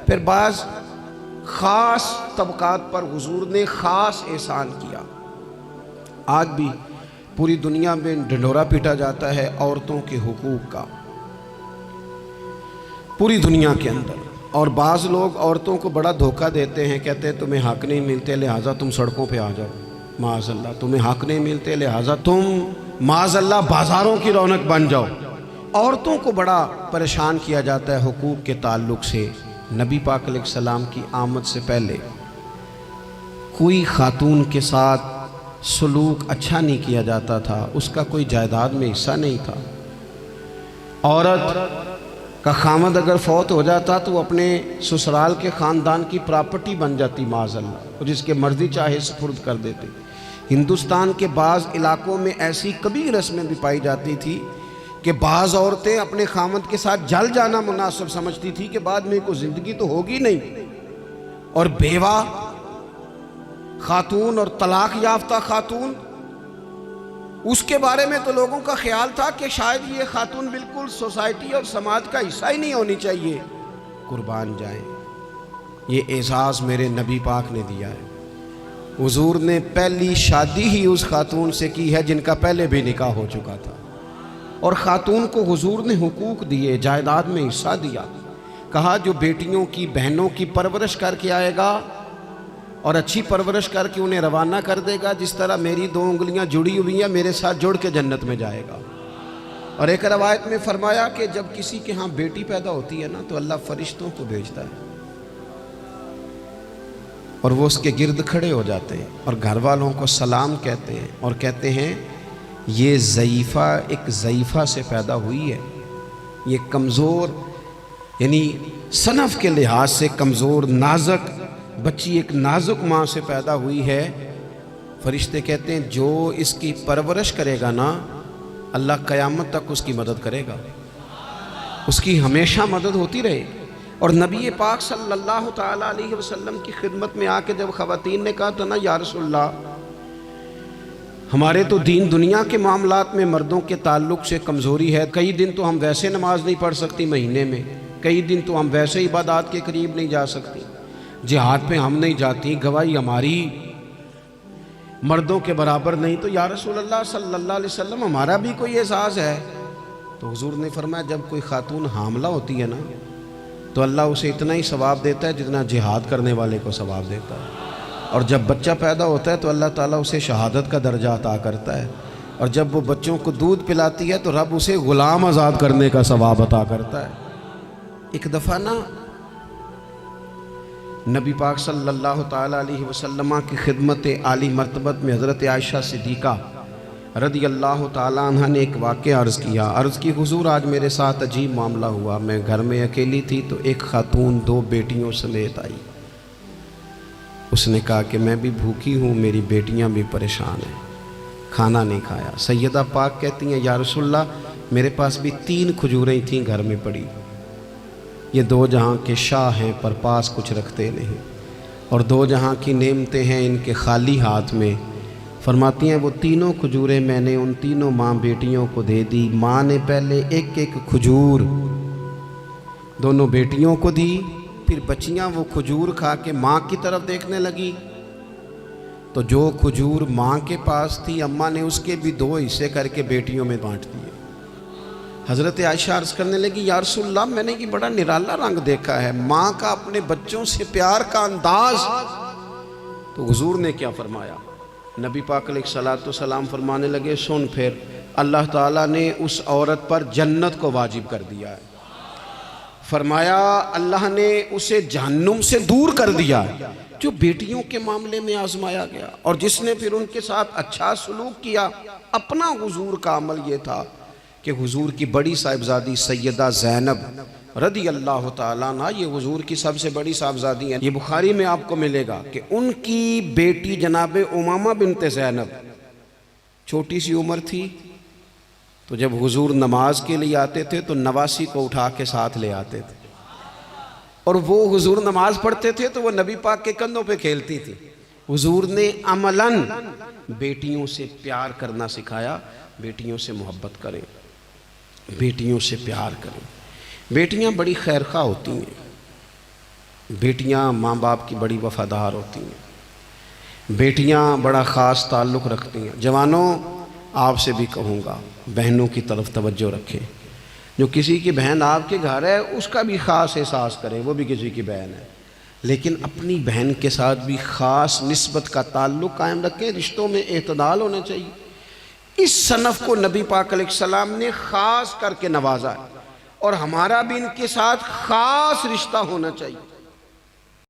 پھر بعض خاص طبقات پر حضور نے خاص احسان کیا۔ آج بھی پوری دنیا میں ڈھنڈورا پیٹا جاتا ہے عورتوں کے حقوق کا، پوری دنیا کے اندر، اور بعض لوگ عورتوں کو بڑا دھوکہ دیتے ہیں، کہتے ہیں تمہیں حق نہیں ملتے لہٰذا تم سڑکوں پہ آ جاؤ، معاذ اللہ، تمہیں حق نہیں ملتے لہٰذا تم معاذ اللہ بازاروں کی رونق بن جاؤ۔ عورتوں کو بڑا پریشان کیا جاتا ہے حقوق کے تعلق سے۔ نبی پاک علیہ السلام کی آمد سے پہلے کوئی خاتون کے ساتھ سلوک اچھا نہیں کیا جاتا تھا، اس کا کوئی جائیداد میں حصہ نہیں تھا۔ عورت کا خامد اگر فوت ہو جاتا تو وہ اپنے سسرال کے خاندان کی پراپرٹی بن جاتی معاذ اللہ، اور جس کے مرضی چاہے سپرد کر دیتے۔ ہندوستان کے بعض علاقوں میں ایسی کبھی رسمیں بھی پائی جاتی تھی کہ بعض عورتیں اپنے خامد کے ساتھ جل جانا مناسب سمجھتی تھی کہ بعد میں کوئی زندگی تو ہوگی نہیں، اور بیوہ خاتون اور طلاق یافتہ خاتون، اس کے بارے میں تو لوگوں کا خیال تھا کہ شاید یہ خاتون بالکل سوسائٹی اور سماج کا حصہ ہی نہیں ہونی چاہیے۔ قربان جائیں، یہ اعزاز میرے نبی پاک نے دیا ہے۔ حضور نے پہلی شادی ہی اس خاتون سے کی ہے جن کا پہلے بھی نکاح ہو چکا تھا، اور خاتون کو حضور نے حقوق دیے، جائیداد میں حصہ دیا۔ کہا جو بیٹیوں کی بہنوں کی پرورش کر کے آئے گا اور اچھی پرورش کر کے انہیں روانہ کر دے گا، جس طرح میری 2 انگلیاں جڑی ہوئی ہیں میرے ساتھ جڑ کے جنت میں جائے گا۔ اور ایک روایت میں فرمایا کہ جب کسی کے ہاں بیٹی پیدا ہوتی ہے نا تو اللہ فرشتوں کو بھیجتا ہے، اور وہ اس کے گرد کھڑے ہو جاتے ہیں اور گھر والوں کو سلام کہتے ہیں، اور کہتے ہیں یہ ضعیفہ ایک ضعیفہ سے پیدا ہوئی ہے، یہ کمزور یعنی صنف کے لحاظ سے کمزور نازک بچی ایک نازک ماں سے پیدا ہوئی ہے۔ فرشتے کہتے ہیں جو اس کی پرورش کرے گا نا اللہ قیامت تک اس کی مدد کرے گا، اس کی ہمیشہ مدد ہوتی رہے گی۔ اور نبی پاک صلی اللہ تعالیٰ علیہ وسلم کی خدمت میں آ کے جب خواتین نے کہا تھا نا یا رسول اللہ ہمارے تو دین دنیا کے معاملات میں مردوں کے تعلق سے کمزوری ہے، کئی دن تو ہم ویسے نماز نہیں پڑھ سکتی مہینے میں، کئی دن تو ہم ویسے عبادات کے قریب نہیں جا سکتی، جہاد پہ ہم نہیں جاتی، گواہی ہماری مردوں کے برابر نہیں، تو یا رسول اللہ صلی اللہ علیہ وسلم ہمارا بھی کوئی اعزاز ہے؟ تو حضور نے فرمایا جب کوئی خاتون حاملہ ہوتی ہے نا تو اللہ اسے اتنا ہی ثواب دیتا ہے جتنا جہاد کرنے والے کو ثواب دیتا ہے، اور جب بچہ پیدا ہوتا ہے تو اللہ تعالیٰ اسے شہادت کا درجہ عطا کرتا ہے، اور جب وہ بچوں کو دودھ پلاتی ہے تو رب اسے غلام آزاد کرنے کا ثواب عطا کرتا ہے۔ ایک دفعہ نا نبی پاک صلی اللہ تعالیٰ علیہ وسلم کی خدمت عالی مرتبت میں حضرت عائشہ صدیقہ رضی اللہ تعالیٰ عنہ نے ایک واقعہ عرض کیا۔ عرض کی حضور آج میرے ساتھ عجیب معاملہ ہوا، میں گھر میں اکیلی تھی تو ایک خاتون 2 بیٹیوں سمیت آئی، اس نے کہا کہ میں بھی بھوکی ہوں، میری بیٹیاں بھی پریشان ہیں، کھانا نہیں کھایا۔ سیدہ پاک کہتی ہیں یا رسول اللہ میرے پاس بھی 3 کھجوریں تھیں گھر میں پڑی، یہ 2 جہاں کے شاہ ہیں پر پاس کچھ رکھتے نہیں، اور 2 جہاں کی نعمتیں ہیں ان کے خالی ہاتھ میں۔ فرماتی ہیں وہ 3 کھجوریں میں نے ان 3 ماں بیٹیوں کو دے دی، ماں نے پہلے 1 کھجور دونوں بیٹیوں کو دی، پھر بچیاں وہ کھجور کھا کے ماں کی طرف دیکھنے لگی تو جو کھجور ماں کے پاس تھی اماں نے اس کے بھی 2 حصے کر کے بیٹیوں میں بانٹ دیے۔ حضرت عائشہ عرض کرنے لگی یا رسول اللہ میں نے یہ بڑا نرالا رنگ دیکھا ہے، ماں کا اپنے بچوں سے پیار کا انداز۔ تو حضور نے کیا فرمایا؟ نبی پاک علیہ الصلوۃ والسلام فرمانے لگے سن پھر اللہ تعالیٰ نے اس عورت پر جنت کو واجب کر دیا ہے، فرمایا اللہ نے اسے جہنم سے دور کر دیا جو بیٹیوں کے معاملے میں آزمایا گیا، اور جس نے پھر ان کے ساتھ اچھا سلوک کیا۔ اپنا حضور کا عمل یہ تھا کہ حضور کی بڑی صاحبزادی سیدہ زینب رضی اللہ تعالیٰ عنہ، یہ حضور کی سب سے بڑی صاحبزادی ہیں، یہ بخاری میں آپ کو ملے گا کہ ان کی بیٹی جناب امامہ بنت زینب چھوٹی سی عمر تھی، تو جب حضور نماز کے لیے آتے تھے تو نواسی کو اٹھا کے ساتھ لے آتے تھے، اور وہ حضور نماز پڑھتے تھے تو وہ نبی پاک کے کندھوں پہ کھیلتی تھی۔ حضور نے عملاً بیٹیوں سے پیار کرنا سکھایا، بیٹیوں سے محبت کریں، بیٹیوں سے پیار کریں۔ بیٹیاں بڑی خیرخواہ ہوتی ہیں، بیٹیاں ماں باپ کی بڑی وفادار ہوتی ہیں، بیٹیاں بڑا خاص تعلق رکھتی ہیں۔ جوانوں آپ سے بھی کہوں گا بہنوں کی طرف توجہ رکھیں، جو کسی کی بہن آپ کے گھر ہے اس کا بھی خاص احساس کریں، وہ بھی کسی کی بہن ہے، لیکن اپنی بہن کے ساتھ بھی خاص نسبت کا تعلق قائم رکھیں۔ رشتوں میں اعتدال ہونا چاہیے۔ اس صنف کو نبی پاک علیہ السلام نے خاص کر کے نوازا ہے، اور ہمارا بھی ان کے ساتھ خاص رشتہ ہونا چاہیے۔